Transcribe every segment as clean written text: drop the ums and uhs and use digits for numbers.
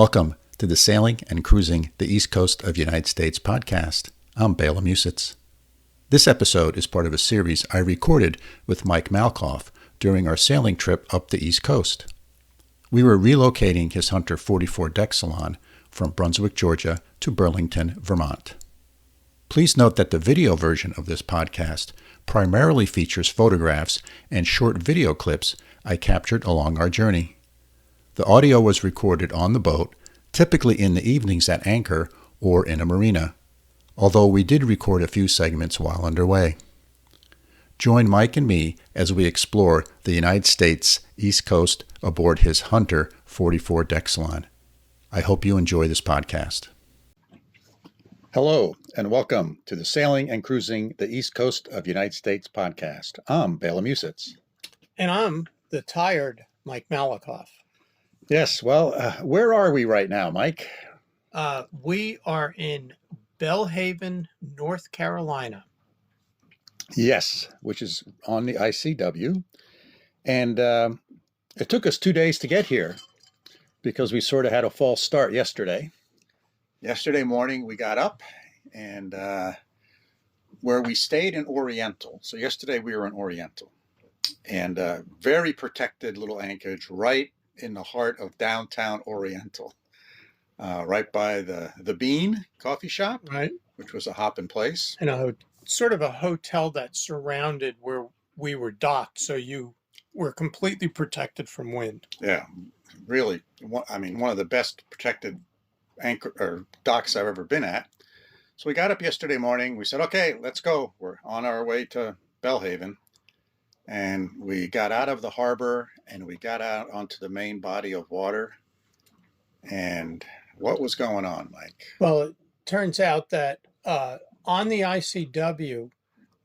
Welcome to the Sailing and Cruising the East Coast of the United States podcast. I'm Bela and Musits. This episode is part of a series I recorded with Mike Malekoff during our sailing trip up the East Coast. We were relocating his Hunter 44 Deck Salon from Brunswick, Georgia to Burlington, Vermont. Please note that the video version of this podcast primarily features photographs and short video clips I captured along our journey. The audio was recorded on the boat, typically in the evenings at anchor or in a marina, although we did record a few segments while underway. Join Mike and me as we explore the United States East Coast aboard his Hunter 44 Deck Salon. I hope you enjoy this podcast. Hello, and welcome to the Sailing and Cruising the East Coast of the United States podcast. I'm Bela Musits. And I'm the tired Mike Malekoff. Yes, well, where are we right now, Mike? We are in Belhaven, North Carolina. Yes, which is on the ICW. And it took us 2 days to get here because we sort of had a false start yesterday. Yesterday morning, we got up and where we stayed in Oriental. So yesterday we were in Oriental and very protected little anchorage right in the heart of downtown Oriental, right by the Bean coffee shop, Right. Which was a hopping place. And sort of a hotel that surrounded where we were docked. So you were completely protected from wind. Yeah, really. I mean, one of the best protected anchor or docks I've ever been at. So we got up yesterday morning. We said, okay, let's go. We're on our way to Belhaven. And we got out of the harbor and we got out onto the main body of water. And what was going on, Mike? Well, it turns out that on the ICW,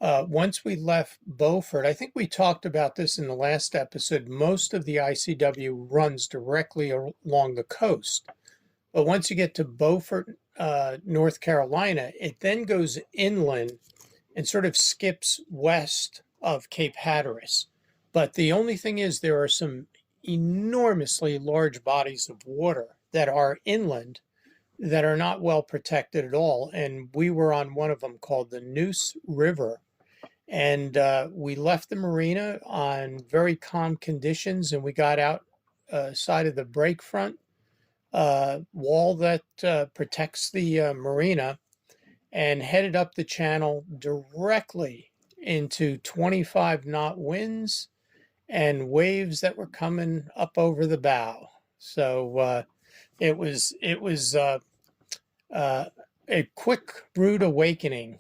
once we left Beaufort, I think we talked about this in the last episode, most of the ICW runs directly along the coast. But once you get to Beaufort, North Carolina, it then goes inland and sort of skips west of Cape Hatteras. But the only thing is there are some enormously large bodies of water that are inland that are not well protected at all. And we were on one of them called the Neuse River. And we left the marina on very calm conditions and we got out side of the breakfront wall that protects the marina and headed up the channel directly into 25 knot winds and waves that were coming up over the bow. So it was a quick, rude awakening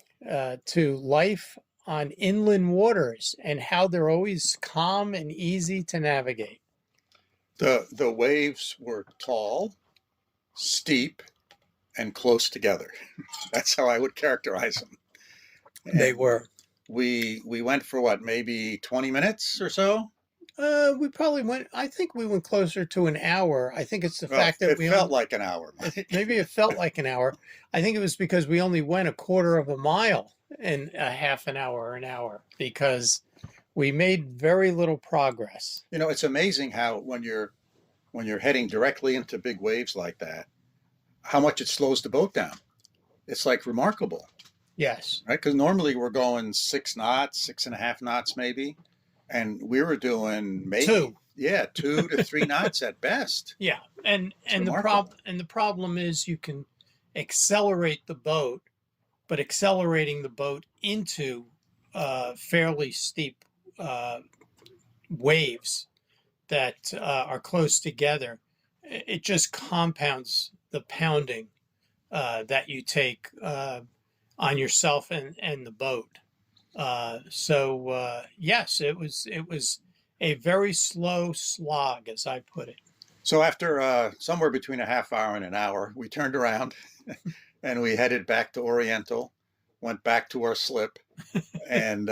to life on inland waters and how they're always calm and easy to navigate. The waves were tall, steep, and close together. That's how I would characterize them. And They were. We went for what, maybe 20 minutes or so? We probably went, I think we went closer to an hour. I think it's the Well, fact that it felt like an hour. maybe it felt like an hour. I think it was because we only went a quarter of a mile in a half an hour or an hour because we made very little progress. You know, it's amazing how when you're heading directly into big waves like that, how much it slows the boat down. It's like remarkable. Yes. Right? Because normally we're going 6 knots, 6.5 knots maybe. And we were doing maybe 2. 2 to 3 knots at best. Yeah. And the problem is you can accelerate the boat, but accelerating the boat into fairly steep waves that are close together, it just compounds the pounding that you take on yourself and the boat. Yes, it was a very slow slog, as I put it. So after somewhere between a half hour and an hour, we turned around and we headed back to Oriental, went back to our slip, and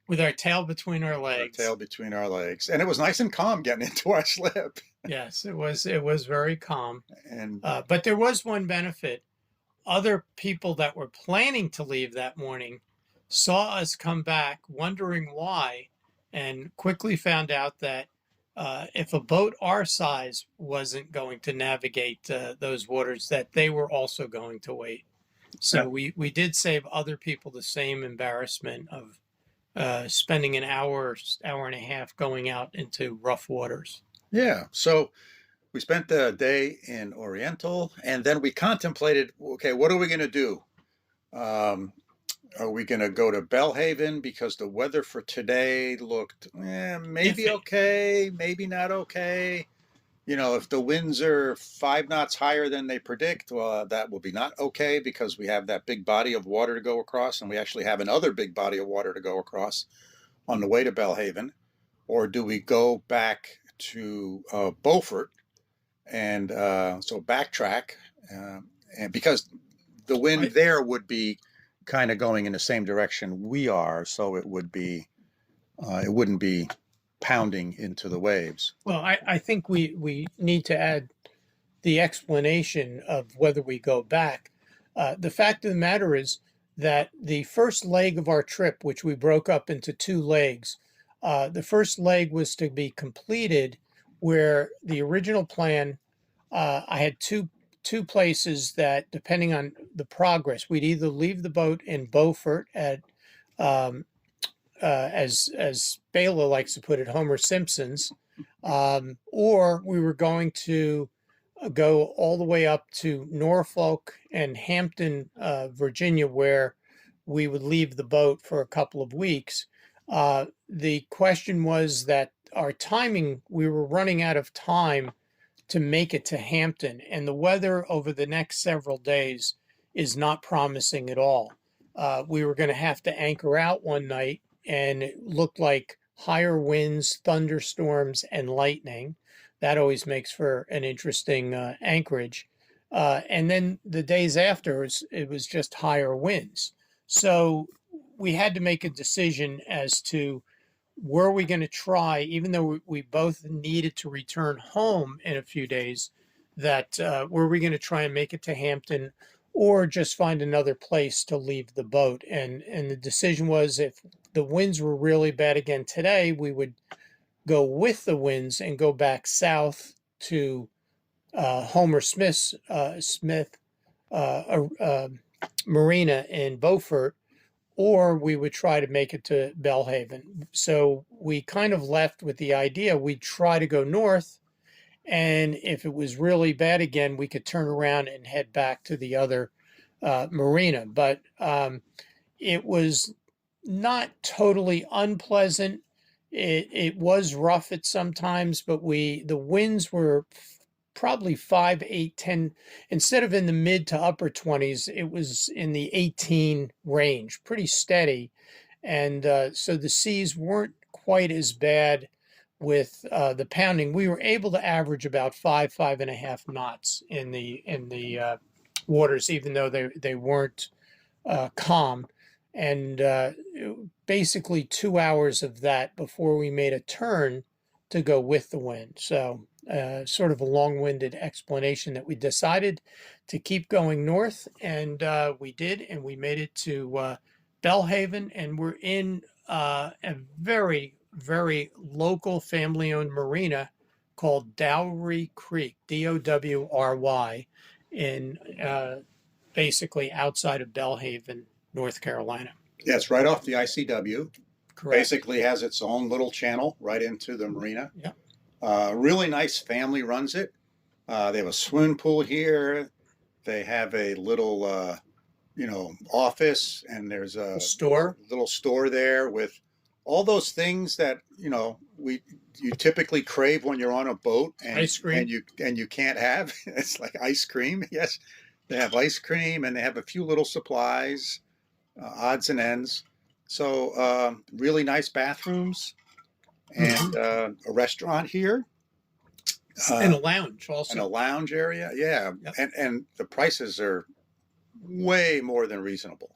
with our tail between our legs. And it was nice and calm getting into our slip. Yes, it was very calm. And but there was one benefit. Other people that were planning to leave that morning saw us come back, wondering why, and quickly found out that if a boat our size wasn't going to navigate those waters, that they were also going to wait. So we did save other people the same embarrassment of spending an hour and a half going out into rough waters. Yeah. So we spent the day in Oriental, and then we contemplated, okay, what are we going to do? Are we going to go to Belhaven because the weather for today looked maybe Iffy. okay, maybe not okay. You know, if the winds are 5 knots higher than they predict, well, that will be not okay because we have that big body of water to go across, and we actually have another big body of water to go across on the way to Belhaven. Or do we go back to Beaufort and so backtrack? And because the wind Right. there would be kind of going in the same direction we are, so it wouldn't be pounding into the waves. Well, I think we need to add the explanation of whether we go back. The fact of the matter is that the first leg of our trip, which we broke up into 2 legs, the first leg was to be completed where the original plan, I had two places that, depending on the progress, we'd either leave the boat in Beaufort at as Bela likes to put it, Homer Simpson's, or we were going to go all the way up to Norfolk and Hampton, Virginia, where we would leave the boat for a couple of weeks. The question was that our timing, we were running out of time to make it to Hampton, and the weather over the next several days is not promising at all. We were going to have to anchor out one night, and it looked like higher winds, thunderstorms, and lightning. That always makes for an interesting anchorage. And then the days after, it was just higher winds. So we had to make a decision as to were we going to try, even though we both needed to return home in a few days, that were we going to try and make it to Hampton or just find another place to leave the boat? And the decision was, if the winds were really bad again today, we would go with the winds and go back south to Homer Smith Marina in Beaufort, or we would try to make it to Belhaven. So we kind of left with the idea we'd try to go north, and if it was really bad again, we could turn around and head back to the other marina. But it was not totally unpleasant. It was rough at some times, but the winds were probably 5, 8, 10. Instead of in the mid to upper 20s, it was in the 18 range, pretty steady. And so the seas weren't quite as bad with the pounding. We were able to average about 5.5 knots in the waters, even though they weren't calm. And basically 2 hours of that before we made a turn to go with the wind. So sort of a long-winded explanation that we decided to keep going north, and we did, and we made it to Belhaven, and we're in a very, very local family-owned marina called Dowry Creek, Dowry, in basically outside of Belhaven, North Carolina. Yeah, it's right off the ICW. Correct. Basically has its own little channel right into the marina. Yeah. Really nice family runs it. They have a swimming pool here. They have a little, office, and there's a little store there with all those things that you typically crave when you're on a boat, and ice cream, and you can't have. It's like ice cream. Yes, they have ice cream, and they have a few little supplies, odds and ends. So really nice bathrooms. And a restaurant here. And a lounge also. And a lounge area, yeah. Yep. And the prices are way more than reasonable.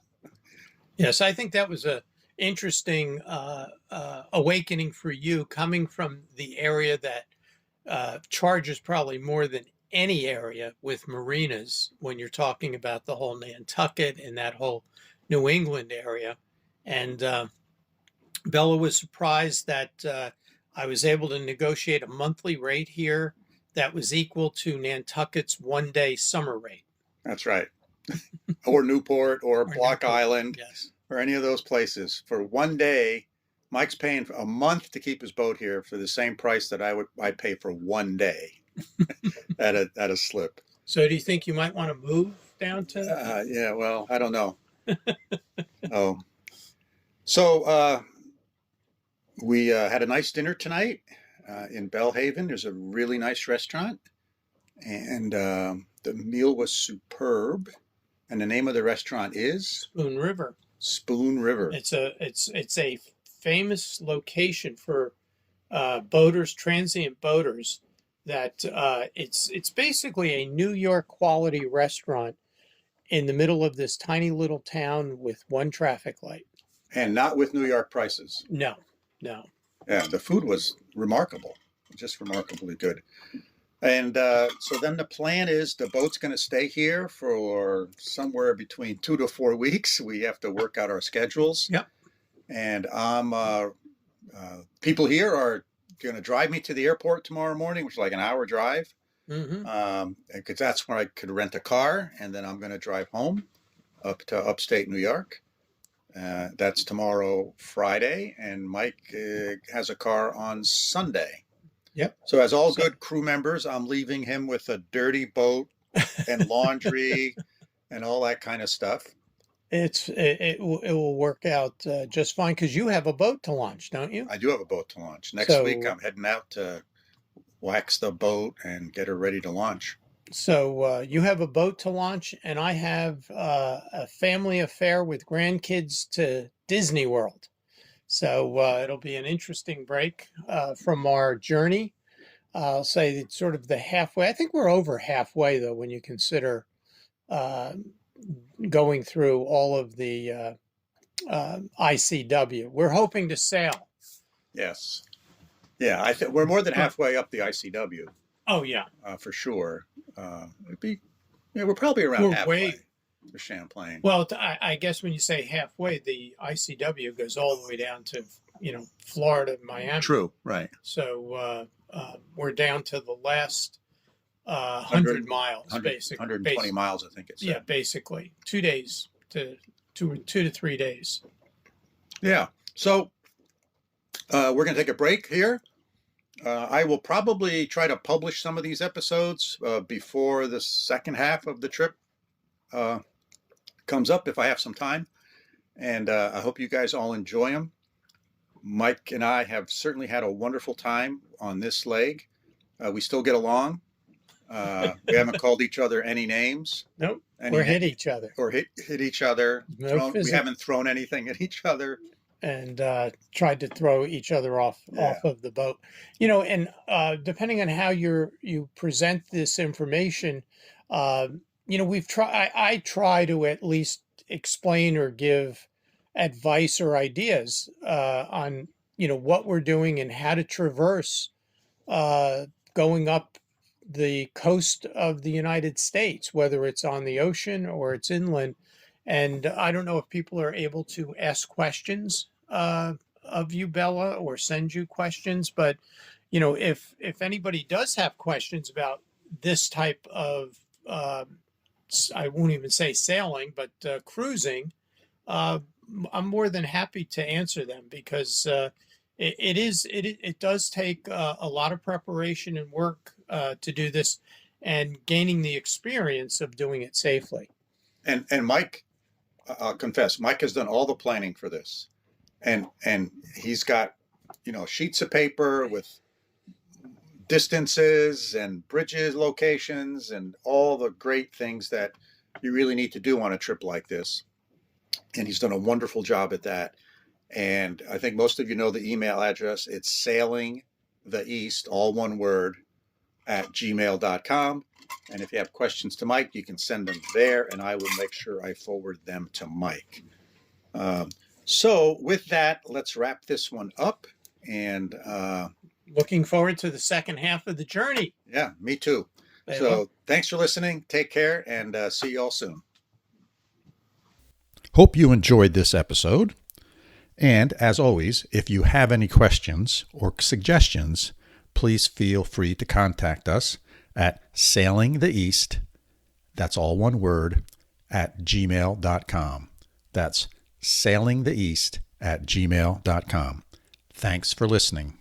Yes, I think that was a interesting awakening for you, coming from the area that charges probably more than any area with marinas when you're talking about the whole Nantucket and that whole New England area. And Bella was surprised that I was able to negotiate a monthly rate here that was equal to Nantucket's one-day summer rate. That's right. Or Newport or Block Newport. Island Yes. or any of those places. For one day, Mike's paying for a month to keep his boat here for the same price that I'd pay for one day at a slip. So do you think you might want to move down to? Yeah, well, I don't know. So we had a nice dinner tonight in Belhaven. There's a really nice restaurant, and the meal was superb. And the name of the restaurant is Spoon River. Spoon River. It's a famous location for boaters, transient boaters. That it's basically a New York quality restaurant in the middle of this tiny little town with one traffic light. And not with New York prices. No. Yeah, the food was remarkable, just remarkably good. And so then the plan is the boat's going to stay here for somewhere between 2 to 4 weeks. We have to work out our schedules. Yep. And people here are going to drive me to the airport tomorrow morning, which is like an hour drive. Mm-hmm. Because that's where I could rent a car, and then I'm going to drive home up to upstate New York. That's tomorrow, Friday, and Mike has a car on Sunday. Yep. So as all good crew members, I'm leaving him with a dirty boat and laundry and all that kind of stuff. It will work out just fine because you have a boat to launch, don't you? I do have a boat to launch. Next week, I'm heading out to wax the boat and get her ready to launch. So you have a boat to launch, and I have a family affair with grandkids to Disney World. So it'll be an interesting break from our journey. I'll say it's sort of the halfway. I think we're over halfway, though, when you consider going through all of the ICW. We're hoping to sail. Yes. Yeah, I think we're more than halfway up the ICW. Oh, yeah. For sure. We're probably around halfway to Champlain. Well, I guess when you say halfway, the ICW goes all the way down to, Florida, Miami. True, right. So we're down to the last 100 miles, basically. 120 miles, I think it's. Yeah, basically. 2 days to 2 to 3 days. Yeah. So we're going to take a break here. I will probably try to publish some of these episodes before the second half of the trip comes up if I have some time. And I hope you guys all enjoy them. Mike and I have certainly had a wonderful time on this leg. We still get along. We haven't called each other any names. Nope. Or hit each other. Or hit each other. We haven't thrown anything at each other. And tried to throw each other off of the boat, and depending on how you present this information, I try to at least explain or give advice or ideas on what we're doing and how to traverse going up the coast of the United States, whether it's on the ocean or it's inland. And I don't know if people are able to ask questions of you, Bela, or send you questions. But, if anybody does have questions about this type of, I won't even say sailing, but cruising, I'm more than happy to answer them because it does take a lot of preparation and work to do this and gaining the experience of doing it safely. And Mike, I'll confess, Mike has done all the planning for this. And he's got, sheets of paper with distances and bridges locations and all the great things that you really need to do on a trip like this. And he's done a wonderful job at that. And I think most of you know the email address. It's sailingtheeast, all one word, @gmail.com. And if you have questions to Mike, you can send them there, and I will make sure I forward them to Mike. So with that, let's wrap this one up. And looking forward to the second half of the journey. Yeah, me too. So thanks for listening. Take care, and see you all soon. Hope you enjoyed this episode. And as always, if you have any questions or suggestions, please feel free to contact us at sailingtheeast, that's all one word, at gmail.com. That's sailingtheeast at gmail.com. Thanks for listening.